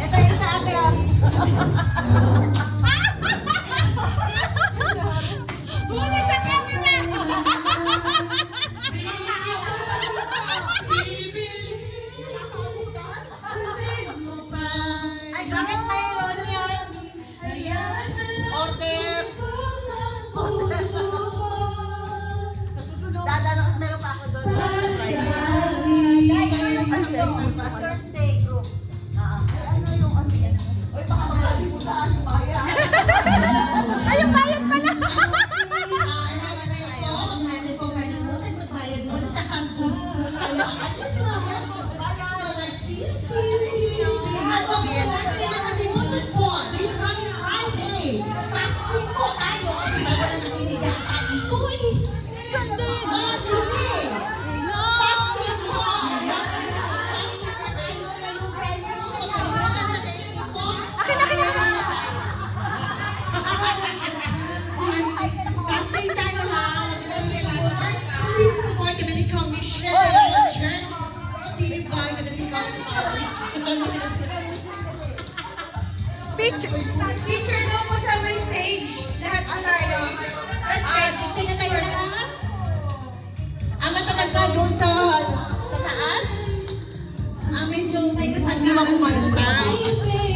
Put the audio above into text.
Ito yung sa akin. Huli sa camera! Ay, bakit mayroon yun? Order! Dadalakas meron pa ako doon. Thursday. Ano yung ano yan? Uy, baka magkalimutan yung bayad. Ay, yung bayad pala! Picture daw po sa may stage. Lahat po tayo. Tingnan tayo lahat. Ang matatagal doon sa taas. Medyo may katagimang kumandusay.